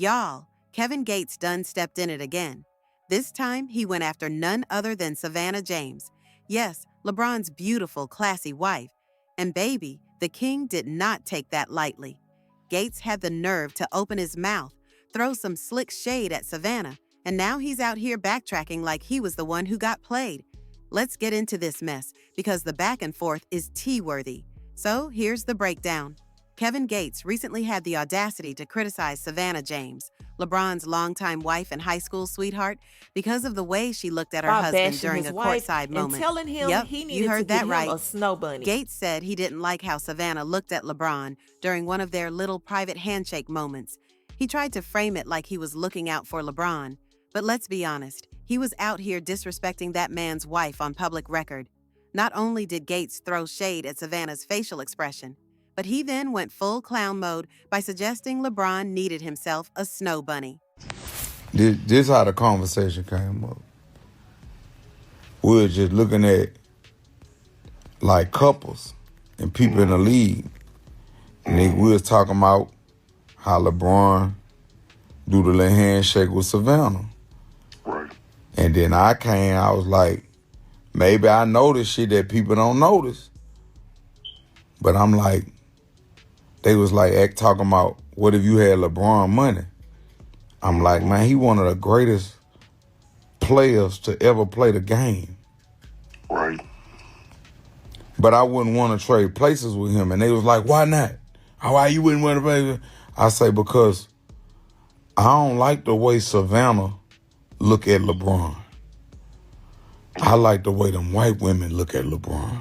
Y'all, Kevin Gates done stepped in it again. This time, he went after none other than Savannah James. Yes, LeBron's beautiful, classy wife. And baby, the king did not take that lightly. Gates had the nerve to open his mouth, throw some slick shade at Savannah, and now he's out here backtracking like he was the one who got played. Let's get into this mess, because the back and forth is tea-worthy. So here's the breakdown. Kevin Gates recently had the audacity to criticize Savannah James, LeBron's longtime wife and high school sweetheart, because of the way she looked at her husband during a courtside moment. And telling him he needed to get him a snow bunny. Gates said he didn't like how Savannah looked at LeBron during one of their little private handshake moments. He tried to frame it like he was looking out for LeBron. But let's be honest, he was out here disrespecting that man's wife on public record. Not only did Gates throw shade at Savannah's facial expression, but he then went full clown mode by suggesting LeBron needed himself a snow bunny. This how the conversation came up. We were just looking at like couples and people in the league. And we was talking about how LeBron do the little handshake with Savannah. Right. And then I was like, maybe I noticed shit that people don't notice. But I'm like, they was like talking about, what if you had LeBron money? I'm like, man, he one of the greatest players to ever play the game. Right. But I wouldn't want to trade places with him. And they was like, why not? Why you wouldn't want to play? I say, because I don't like the way Savannah look at LeBron. I like the way them white women look at LeBron.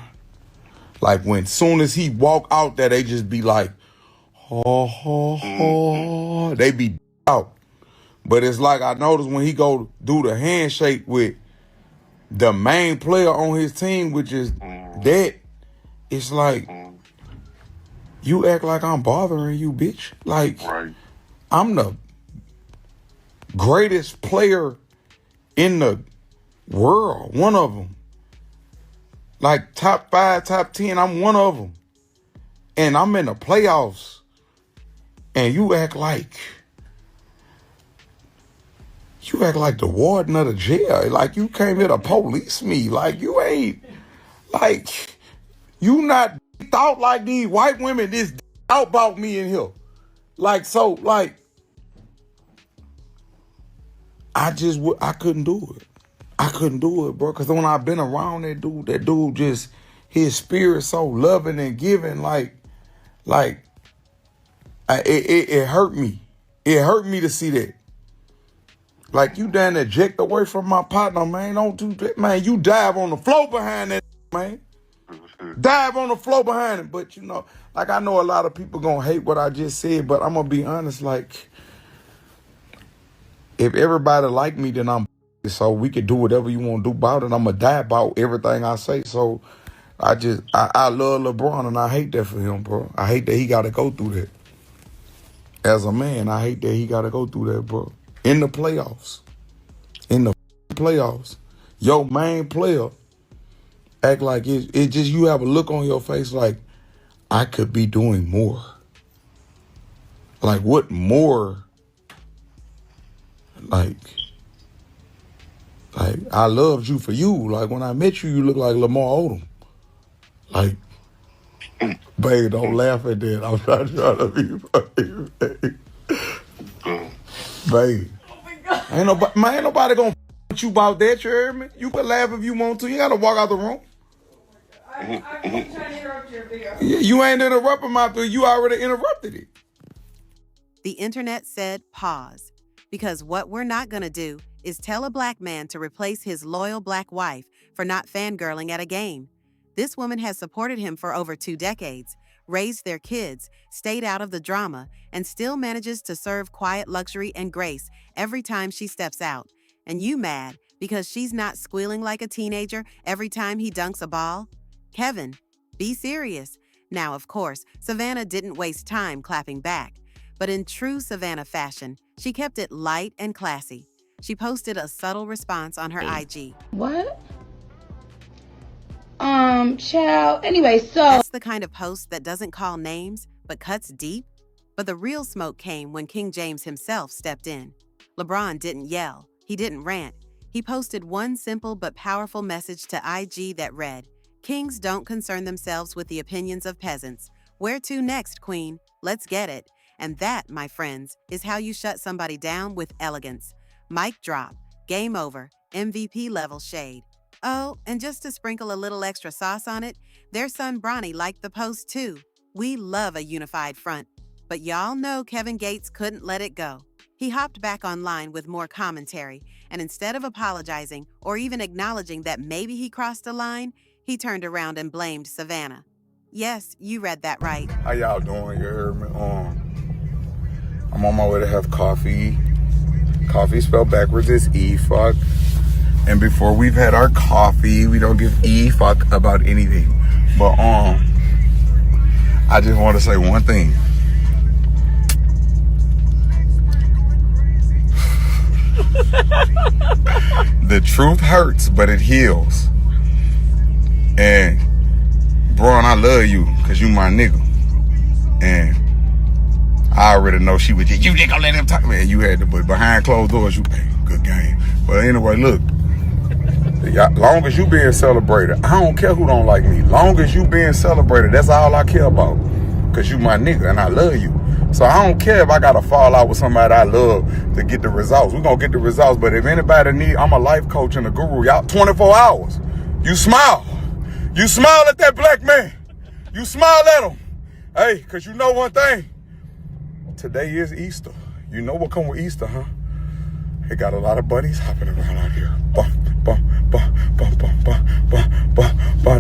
Like when soon as he walk out there, they just be like, oh. They be out. But it's like I noticed when he go do the handshake with the main player on his team, which is that, it's like, you act like I'm bothering you, bitch. Like, Right. I'm the greatest player in the world, one of them. Like top 5, top 10, I'm one of them. And I'm in the playoffs. And you act like the warden of the jail. Like you came here to police me. Like you ain't, like, you not thought like these white women this out about me in here. Like, so, like, I couldn't do it. I couldn't do it, bro. Because when I've been around that dude just, his spirit so loving and giving, it hurt me. It hurt me to see that. Like, you done eject away from my partner, man. Don't do that, man. You dive on the floor behind that, man. Dive on the floor behind it. But, you know, like, I know a lot of people gonna hate what I just said, but I'm gonna be honest, like, if everybody like me, then I'm so we can do whatever you want to do about it. I'm gonna die about everything I say. So I love LeBron and I hate that for him, bro. I hate that he gotta go through that. As a man, I hate that he gotta go through that, bro. In the playoffs. In the playoffs. Your main player act like it just, you have a look on your face like, I could be doing more. Like, what more? Like, I loved you for you. Like, when I met you, you look like Lamar Odom. Like, babe, don't laugh at that. I'm not trying to be funny, babe. Babe. Oh my God. Ain't nobody gonna with you about that, you heard me? You can laugh if you want to. You gotta walk out the room. I'm trying to interrupt your video. You ain't interrupting my video. You already interrupted it. The internet said pause, because what we're not gonna do is tell a black man to replace his loyal black wife for not fangirling at a game. This woman has supported him for over 2 decades, raised their kids, stayed out of the drama, and still manages to serve quiet luxury and grace every time she steps out. And you mad because she's not squealing like a teenager every time he dunks a ball? Kevin, be serious. Now, of course, Savannah didn't waste time clapping back. But in true Savannah fashion, she kept it light and classy. She posted a subtle response on her IG. What? Child. Anyway, so That's the kind of post that doesn't call names, but cuts deep. But the real smoke came when King James himself stepped in. LeBron didn't yell. He didn't rant. He posted one simple but powerful message to IG that read, "Kings don't concern themselves with the opinions of peasants. Where to next, Queen? Let's get it." And that, my friends, is how you shut somebody down with elegance. Mic drop. Game over. MVP level shade. Oh, and just to sprinkle a little extra sauce on it, their son Bronny liked the post too. We love a unified front. But y'all know Kevin Gates couldn't let it go. He hopped back online with more commentary, and instead of apologizing or even acknowledging that maybe he crossed a line, he turned around and blamed Savannah. Yes, you read that right. How y'all doing? You heard me? I'm on my way to have coffee. Coffee spelled backwards is E-fuck. And before we've had our coffee, we don't give E-fuck about anything. But I just want to say one thing. The truth hurts, but it heals. And Bron, I love you because you my nigga. And I already know she was just, you ain't gonna let him talk. Man, you had to, but behind closed doors, you, hey, good game. But anyway, look, long as you being celebrated, I don't care who don't like me. Long as you being celebrated, that's all I care about. Because you my nigga and I love you. So I don't care if I got to fall out with somebody I love to get the results. We're going to get the results. But if anybody need, I'm a life coach and a guru. Y'all, 24 hours. You smile. You smile at that black man. You smile at him. Hey, because you know one thing. Today is Easter. You know what come with Easter, huh? It got a lot of bunnies hopping around out here.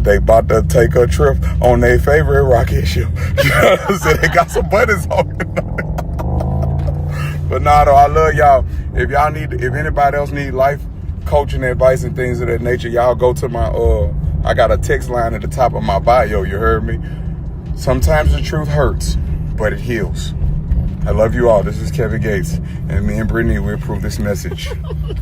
They about to take a trip on their favorite rocket ship. You know what I'm saying? They got some bunnies on it. But nah, though, I love y'all. If y'all need, if anybody else need life coaching advice and things of that nature, y'all go to my, I got a text line at the top of my bio. You heard me? Sometimes the truth hurts, but it heals. I love you all. This is Kevin Gates, and me and Brittany will approve this message.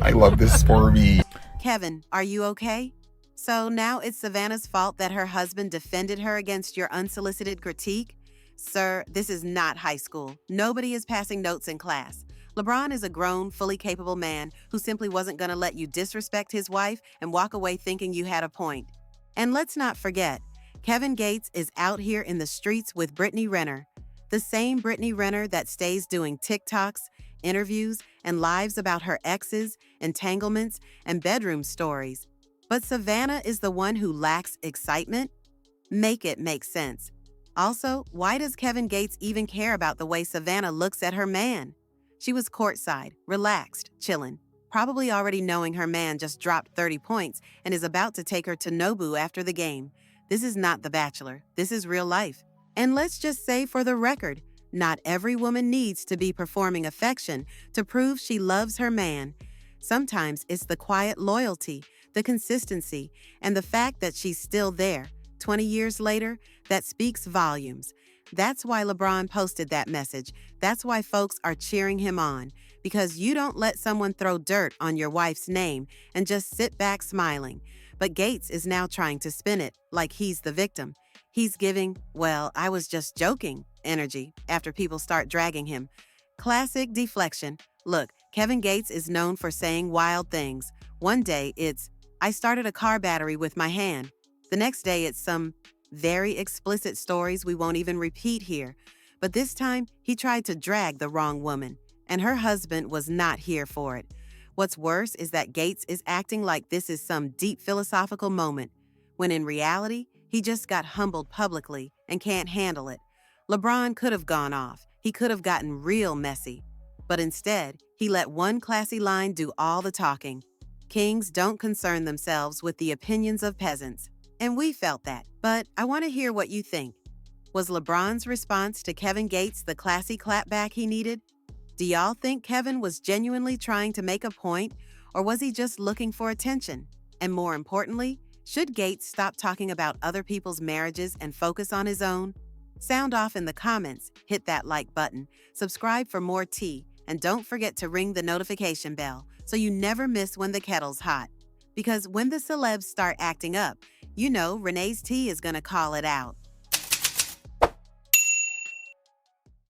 I love this for me. Kevin, are you okay? So now it's Savannah's fault that her husband defended her against your unsolicited critique? Sir, this is not high school. Nobody is passing notes in class. LeBron is a grown, fully capable man who simply wasn't going to let you disrespect his wife and walk away thinking you had a point. And let's not forget, Kevin Gates is out here in the streets with Brittany Renner. The same Brittany Renner that stays doing TikToks, interviews, and lives about her exes, entanglements, and bedroom stories. But Savannah is the one who lacks excitement? Make it make sense. Also, why does Kevin Gates even care about the way Savannah looks at her man? She was courtside, relaxed, chillin', probably already knowing her man just dropped 30 points and is about to take her to Nobu after the game. This is not The Bachelor. This is real life. And let's just say for the record, not every woman needs to be performing affection to prove she loves her man. Sometimes it's the quiet loyalty, the consistency, and the fact that she's still there, 20 years later, that speaks volumes. That's why LeBron posted that message. That's why folks are cheering him on. Because you don't let someone throw dirt on your wife's name and just sit back smiling. But Gates is now trying to spin it like he's the victim. He's giving, well, I was just joking energy after people start dragging him. Classic deflection. Look, Kevin Gates is known for saying wild things. One day it's, I started a car battery with my hand. The next day it's some very explicit stories we won't even repeat here. But this time he tried to drag the wrong woman, and her husband was not here for it. What's worse is that Gates is acting like this is some deep philosophical moment, when in reality, he just got humbled publicly and can't handle it. LeBron could have gone off. He could have gotten real messy. But instead, he let one classy line do all the talking. Kings don't concern themselves with the opinions of peasants. And we felt that. But I want to hear what you think. Was LeBron's response to Kevin Gates the classy clapback he needed? Do y'all think Kevin was genuinely trying to make a point, or was he just looking for attention? And more importantly, should Gates stop talking about other people's marriages and focus on his own? Sound off in the comments, hit that like button, subscribe for more tea, and don't forget to ring the notification bell so you never miss when the kettle's hot. Because when the celebs start acting up, you know Renee's tea is gonna call it out.